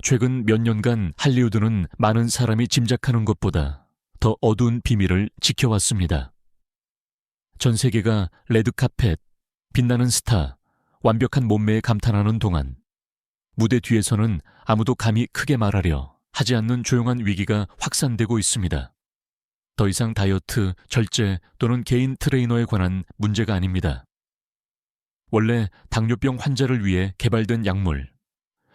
최근 몇 년간 할리우드는 많은 사람이 짐작하는 것보다 더 어두운 비밀을 지켜왔습니다. 전 세계가 레드카펫, 빛나는 스타, 완벽한 몸매에 감탄하는 동안 무대 뒤에서는 아무도 감히 크게 말하려 하지 않는 조용한 위기가 확산되고 있습니다. 더 이상 다이어트, 절제 또는 개인 트레이너에 관한 문제가 아닙니다. 원래 당뇨병 환자를 위해 개발된 약물,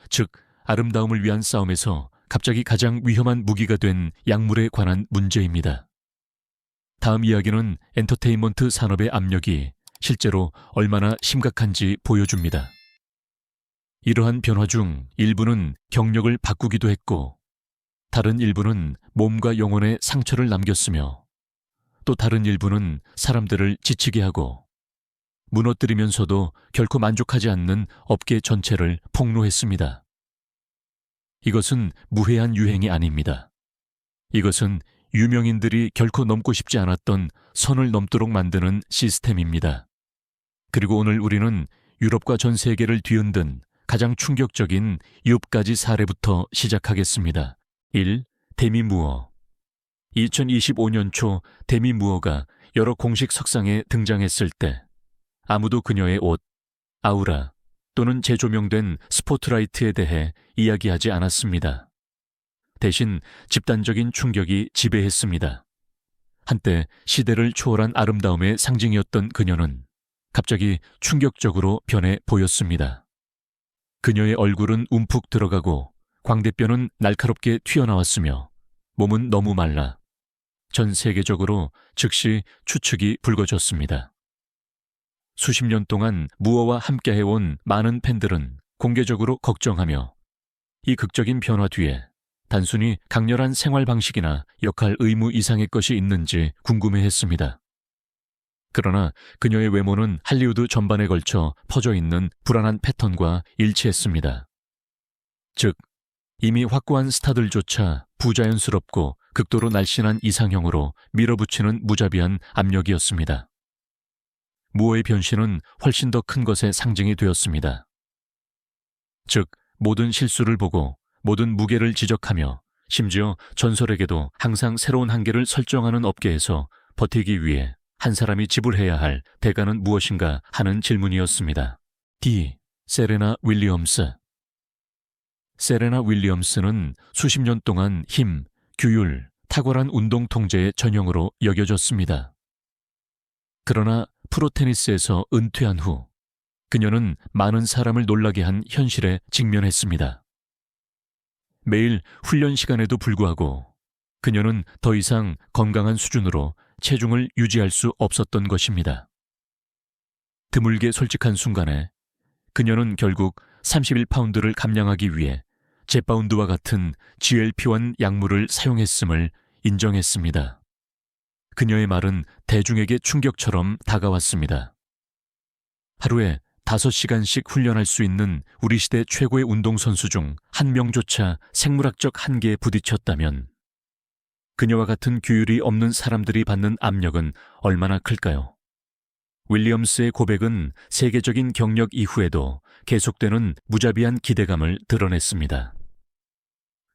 즉 아름다움을 위한 싸움에서 갑자기 가장 위험한 무기가 된 약물에 관한 문제입니다. 다음 이야기는 엔터테인먼트 산업의 압력이 실제로 얼마나 심각한지 보여줍니다. 이러한 변화 중 일부는 경력을 바꾸기도 했고, 다른 일부는 몸과 영혼에 상처를 남겼으며, 또 다른 일부는 사람들을 지치게 하고, 무너뜨리면서도 결코 만족하지 않는 업계 전체를 폭로했습니다. 이것은 무해한 유행이 아닙니다. 이것은 유명인들이 결코 넘고 싶지 않았던 선을 넘도록 만드는 시스템입니다. 그리고 오늘 우리는 유럽과 전 세계를 뒤흔든 가장 충격적인 6가지 사례부터 시작하겠습니다. 1. 데미 무어. 2025년 초 데미 무어가 여러 공식 석상에 등장했을 때 아무도 그녀의 옷, 아우라 또는 재조명된 스포트라이트에 대해 이야기하지 않았습니다. 대신 집단적인 충격이 지배했습니다. 한때 시대를 초월한 아름다움의 상징이었던 그녀는 갑자기 충격적으로 변해 보였습니다. 그녀의 얼굴은 움푹 들어가고 광대뼈는 날카롭게 튀어나왔으며 몸은 너무 말라 전 세계적으로 즉시 추측이 불거졌습니다. 수십 년 동안 무어와 함께해온 많은 팬들은 공개적으로 걱정하며 이 극적인 변화 뒤에 단순히 강렬한 생활 방식이나 역할 의무 이상의 것이 있는지 궁금해했습니다. 그러나 그녀의 외모는 할리우드 전반에 걸쳐 퍼져 있는 불안한 패턴과 일치했습니다. 즉, 이미 확고한 스타들조차 부자연스럽고 극도로 날씬한 이상형으로 밀어붙이는 무자비한 압력이었습니다. 무어의 변신은 훨씬 더 큰 것의 상징이 되었습니다. 즉, 모든 실수를 보고 모든 무게를 지적하며 심지어 전설에게도 항상 새로운 한계를 설정하는 업계에서 버티기 위해 한 사람이 지불해야 할 대가는 무엇인가 하는 질문이었습니다. D. 세레나 윌리엄스. 세레나 윌리엄스는 수십 년 동안 힘, 규율, 탁월한 운동 통제의 전형으로 여겨졌습니다. 그러나 프로테니스에서 은퇴한 후 그녀는 많은 사람을 놀라게 한 현실에 직면했습니다. 매일 훈련 시간에도 불구하고 그녀는 더 이상 건강한 수준으로 체중을 유지할 수 없었던 것입니다. 드물게 솔직한 순간에 그녀는 결국 31파운드를 감량하기 위해 제파운드와 같은 GLP-1 약물을 사용했음을 인정했습니다. 그녀의 말은 대중에게 충격처럼 다가왔습니다. 하루에 5시간씩 훈련할 수 있는 우리 시대 최고의 운동선수 중 한 명조차 생물학적 한계에 부딪혔다면 그녀와 같은 규율이 없는 사람들이 받는 압력은 얼마나 클까요? 윌리엄스의 고백은 세계적인 경력 이후에도 계속되는 무자비한 기대감을 드러냈습니다.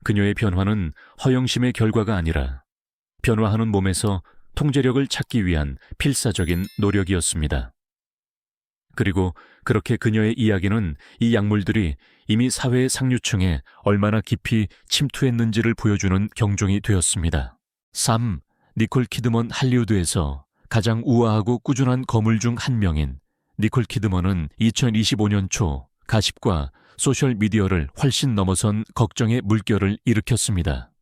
그녀의 변화는 허영심의 결과가 아니라 변화하는 몸에서 통제력을 찾기 위한 필사적인 노력이었습니다. 그리고 그렇게 그녀의 이야기는 이 약물들이 이미 사회의 상류층에 얼마나 깊이 침투했는지를 보여주는 경종이 되었습니다. 3. 니콜 키드먼. 할리우드에서 가장 우아하고 꾸준한 거물 중 한 명인 니콜 키드먼은 2025년 초 가십과 소셜미디어를 훨씬 넘어선 걱정의 물결을 일으켰습니다.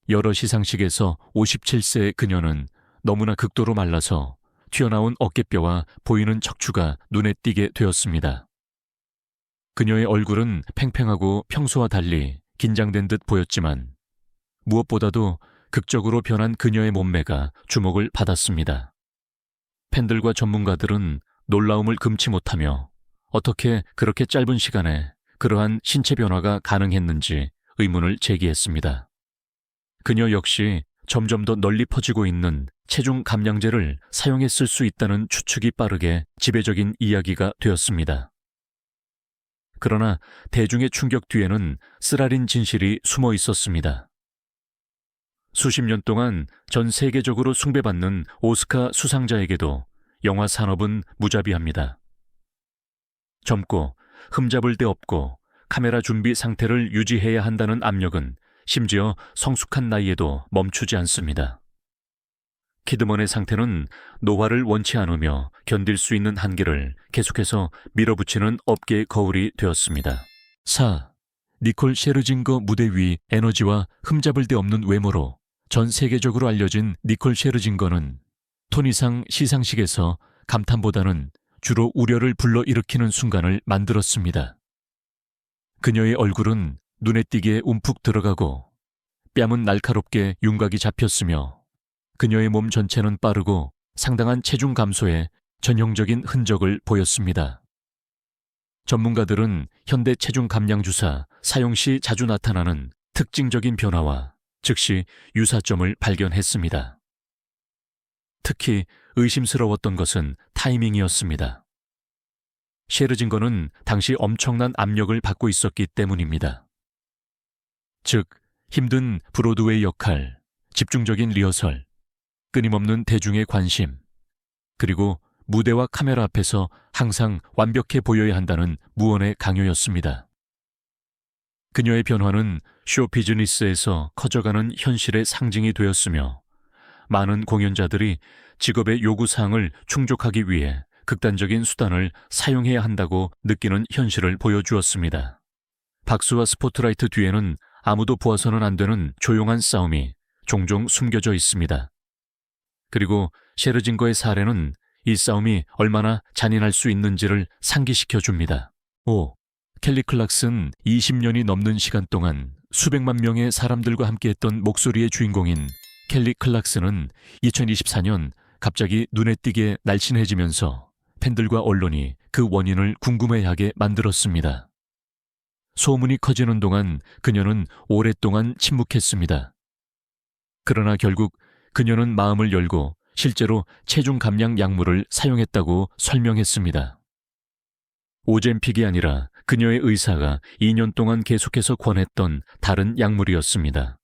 여러 시상식에서 57세의 그녀는 너무나 극도로 말라서 튀어나온 어깨뼈와 보이는 척추가 눈에 띄게 되었습니다. 그녀의 얼굴은 팽팽하고 평소와 달리 긴장된 듯 보였지만 무엇보다도 극적으로 변한 그녀의 몸매가 주목을 받았습니다. 팬들과 전문가들은 놀라움을 금치 못하며 어떻게 그렇게 짧은 시간에 그러한 신체 변화가 가능했는지 의문을 제기했습니다. 그녀 역시 점점 더 널리 퍼지고 있는 체중 감량제를 사용했을 수 있다는 추측이 빠르게 지배적인 이야기가 되었습니다. 그러나 대중의 충격 뒤에는 쓰라린 진실이 숨어 있었습니다. 수십 년 동안 전 세계적으로 숭배받는 오스카 수상자에게도 영화 산업은 무자비합니다. 젊고 흠잡을 데 없고 카메라 준비 상태를 유지해야 한다는 압력은 심지어 성숙한 나이에도 멈추지 않습니다. 키드먼의 상태는 노화를 원치 않으며 견딜 수 있는 한계를 계속해서 밀어붙이는 업계의 거울이 되었습니다. 4. 니콜 셰르징거 무대 위 에너지와 흠잡을 데 없는 외모로 전 세계적으로 알려진 니콜 셰르징거는 토니상 시상식에서 감탄보다는 주로 우려를 불러일으키는 순간을 만들었습니다. 그녀의 얼굴은 눈에 띄게 움푹 들어가고 뺨은 날카롭게 윤곽이 잡혔으며 그녀의 몸 전체는 빠르고 상당한 체중 감소에 전형적인 흔적을 보였습니다. 전문가들은 현대 체중 감량 주사 사용 시 자주 나타나는 특징적인 변화와 즉시 유사점을 발견했습니다. 특히 의심스러웠던 것은 타이밍이었습니다. 셰르징거는 당시 엄청난 압력을 받고 있었기 때문입니다. 즉, 힘든 브로드웨이 역할, 집중적인 리허설, 끊임없는 대중의 관심, 그리고 무대와 카메라 앞에서 항상 완벽해 보여야 한다는 무언의 강요였습니다. 그녀의 변화는 쇼 비즈니스에서 커져가는 현실의 상징이 되었으며 많은 공연자들이 직업의 요구사항을 충족하기 위해 극단적인 수단을 사용해야 한다고 느끼는 현실을 보여주었습니다. 박수와 스포트라이트 뒤에는 아무도 보아서는 안 되는 조용한 싸움이 종종 숨겨져 있습니다. 그리고 셰르징거의 사례는 이 싸움이 얼마나 잔인할 수 있는지를 상기시켜 줍니다. 5. 켈리 클락슨 20년이 넘는 시간 동안 수백만 명의 사람들과 함께했던 목소리의 주인공인 켈리 클락슨은 2024년 갑자기 눈에 띄게 날씬해지면서 팬들과 언론이 그 원인을 궁금해하게 만들었습니다. 소문이 커지는 동안 그녀는 오랫동안 침묵했습니다. 그러나 결국 그녀는 마음을 열고 실제로 체중 감량 약물을 사용했다고 설명했습니다. 오젬픽이 아니라 그녀의 의사가 2년 동안 계속해서 권했던 다른 약물이었습니다.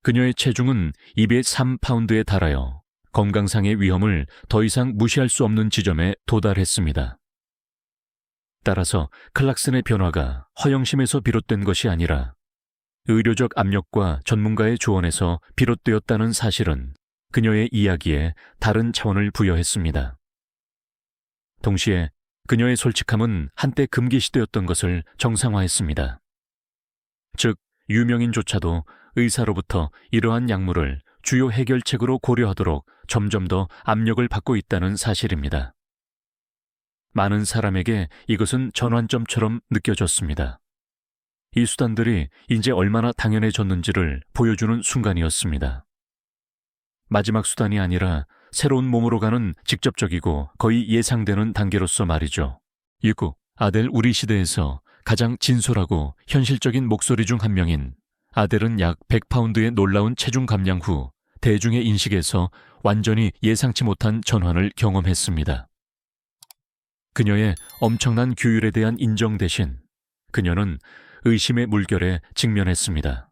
그녀의 체중은 203파운드에 달하여 건강상의 위험을 더 이상 무시할 수 없는 지점에 도달했습니다. 따라서 클락슨의 변화가 허영심에서 비롯된 것이 아니라 의료적 압력과 전문가의 조언에서 비롯되었다는 사실은 그녀의 이야기에 다른 차원을 부여했습니다. 동시에 그녀의 솔직함은 한때 금기시되었던 것을 정상화했습니다. 즉, 유명인조차도 의사로부터 이러한 약물을 주요 해결책으로 고려하도록 점점 더 압력을 받고 있다는 사실입니다. 많은 사람에게 이것은 전환점처럼 느껴졌습니다. 이 수단들이 이제 얼마나 당연해졌는지를 보여주는 순간이었습니다. 마지막 수단이 아니라 새로운 몸으로 가는 직접적이고 거의 예상되는 단계로서 말이죠. 6. 아델 우리 시대에서 가장 진솔하고 현실적인 목소리 중 한 명인 아델은 약 100파운드의 놀라운 체중 감량 후 대중의 인식에서 완전히 예상치 못한 전환을 경험했습니다. 그녀의 엄청난 규율에 대한 인정 대신 그녀는 의심의 물결에 직면했습니다.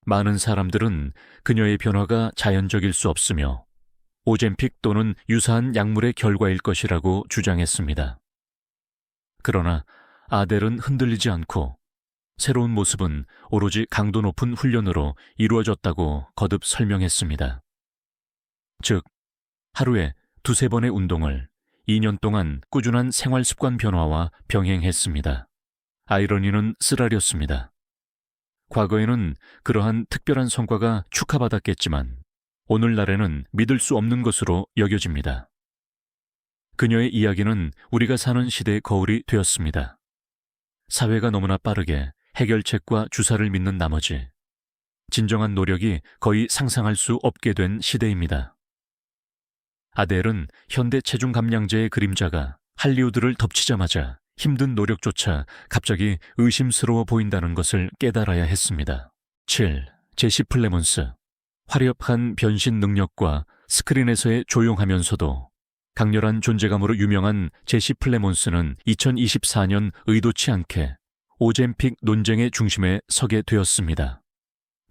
많은 사람들은 그녀의 변화가 자연적일 수 없으며 오젬픽 또는 유사한 약물의 결과일 것이라고 주장했습니다. 그러나 아델은 흔들리지 않고 새로운 모습은 오로지 강도 높은 훈련으로 이루어졌다고 거듭 설명했습니다. 즉, 하루에 2-3번의 운동을 2년 동안 꾸준한 생활 습관 변화와 병행했습니다. 아이러니는 쓰라렸습니다. 과거에는 그러한 특별한 성과가 축하받았겠지만 오늘날에는 믿을 수 없는 것으로 여겨집니다. 그녀의 이야기는 우리가 사는 시대의 거울이 되었습니다. 사회가 너무나 빠르게 해결책과 주사를 믿는 나머지 진정한 노력이 거의 상상할 수 없게 된 시대입니다. 아델은 현대 체중 감량제의 그림자가 할리우드를 덮치자마자 힘든 노력조차 갑자기 의심스러워 보인다는 것을 깨달아야 했습니다. 7. 제시 플레몬스. 화려한 변신 능력과 스크린에서의 조용하면서도 강렬한 존재감으로 유명한 제시 플레몬스는 2024년 의도치 않게 오젬픽 논쟁의 중심에 서게 되었습니다.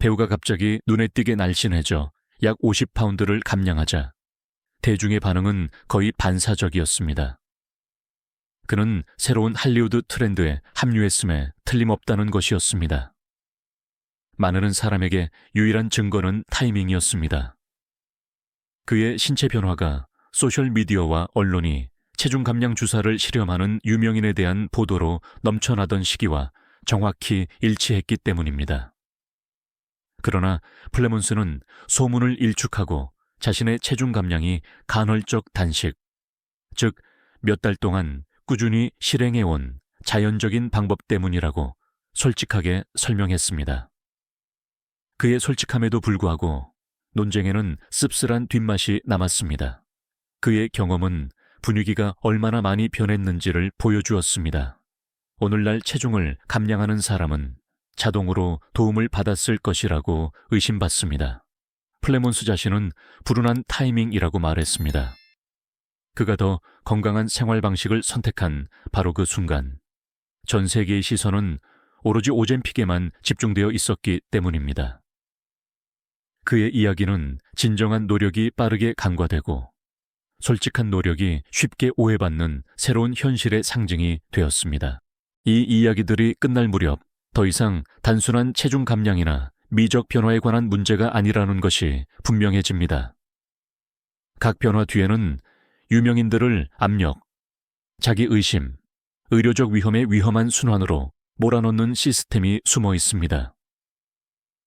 배우가 갑자기 눈에 띄게 날씬해져 약 50파운드를 감량하자 대중의 반응은 거의 반사적이었습니다. 그는 새로운 할리우드 트렌드에 합류했음에 틀림없다는 것이었습니다. 많은 사람에게 유일한 증거는 타이밍이었습니다. 그의 신체 변화가 소셜미디어와 언론이 체중 감량 주사를 실험하는 유명인에 대한 보도로 넘쳐나던 시기와 정확히 일치했기 때문입니다. 그러나 플레몬스는 소문을 일축하고 자신의 체중 감량이 간헐적 단식, 즉 몇 달 동안 꾸준히 실행해온 자연적인 방법 때문이라고 솔직하게 설명했습니다. 그의 솔직함에도 불구하고 논쟁에는 씁쓸한 뒷맛이 남았습니다. 그의 경험은 분위기가 얼마나 많이 변했는지를 보여주었습니다. 오늘날 체중을 감량하는 사람은 자동으로 도움을 받았을 것이라고 의심받습니다. 플레몬스 자신은 불운한 타이밍이라고 말했습니다. 그가 더 건강한 생활 방식을 선택한 바로 그 순간, 전 세계의 시선은 오로지 오젬픽에만 집중되어 있었기 때문입니다. 그의 이야기는 진정한 노력이 빠르게 간과되고 솔직한 노력이 쉽게 오해받는 새로운 현실의 상징이 되었습니다. 이 이야기들이 끝날 무렵 더 이상 단순한 체중 감량이나 미적 변화에 관한 문제가 아니라는 것이 분명해집니다. 각 변화 뒤에는 유명인들을 압력, 자기 의심, 의료적 위험의 위험한 순환으로 몰아넣는 시스템이 숨어 있습니다.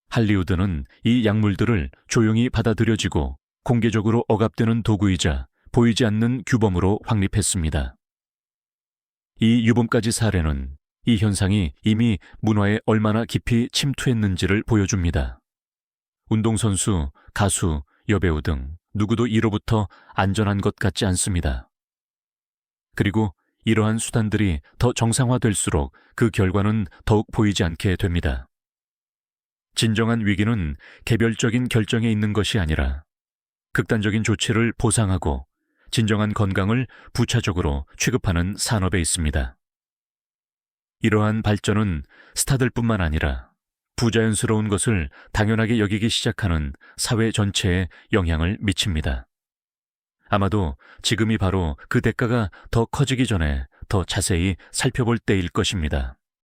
할리우드는 이 약물들을 조용히 받아들여지고 공개적으로 억압되는 도구이자 보이지 않는 규범으로 확립했습니다. 이 유범까지 사례는 이 현상이 이미 문화에 얼마나 깊이 침투했는지를 보여줍니다. 운동선수, 가수, 여배우 등 누구도 이로부터 안전한 것 같지 않습니다. 그리고 이러한 수단들이 더 정상화될수록 그 결과는 더욱 보이지 않게 됩니다. 진정한 위기는 개별적인 결정에 있는 것이 아니라 극단적인 조치를 보상하고 진정한 건강을 부차적으로 취급하는 산업에 있습니다. 이러한 발전은 스타들뿐만 아니라 부자연스러운 것을 당연하게 여기기 시작하는 사회 전체에 영향을 미칩니다. 아마도 지금이 바로 그 대가가 더 커지기 전에 더 자세히 살펴볼 때일 것입니다.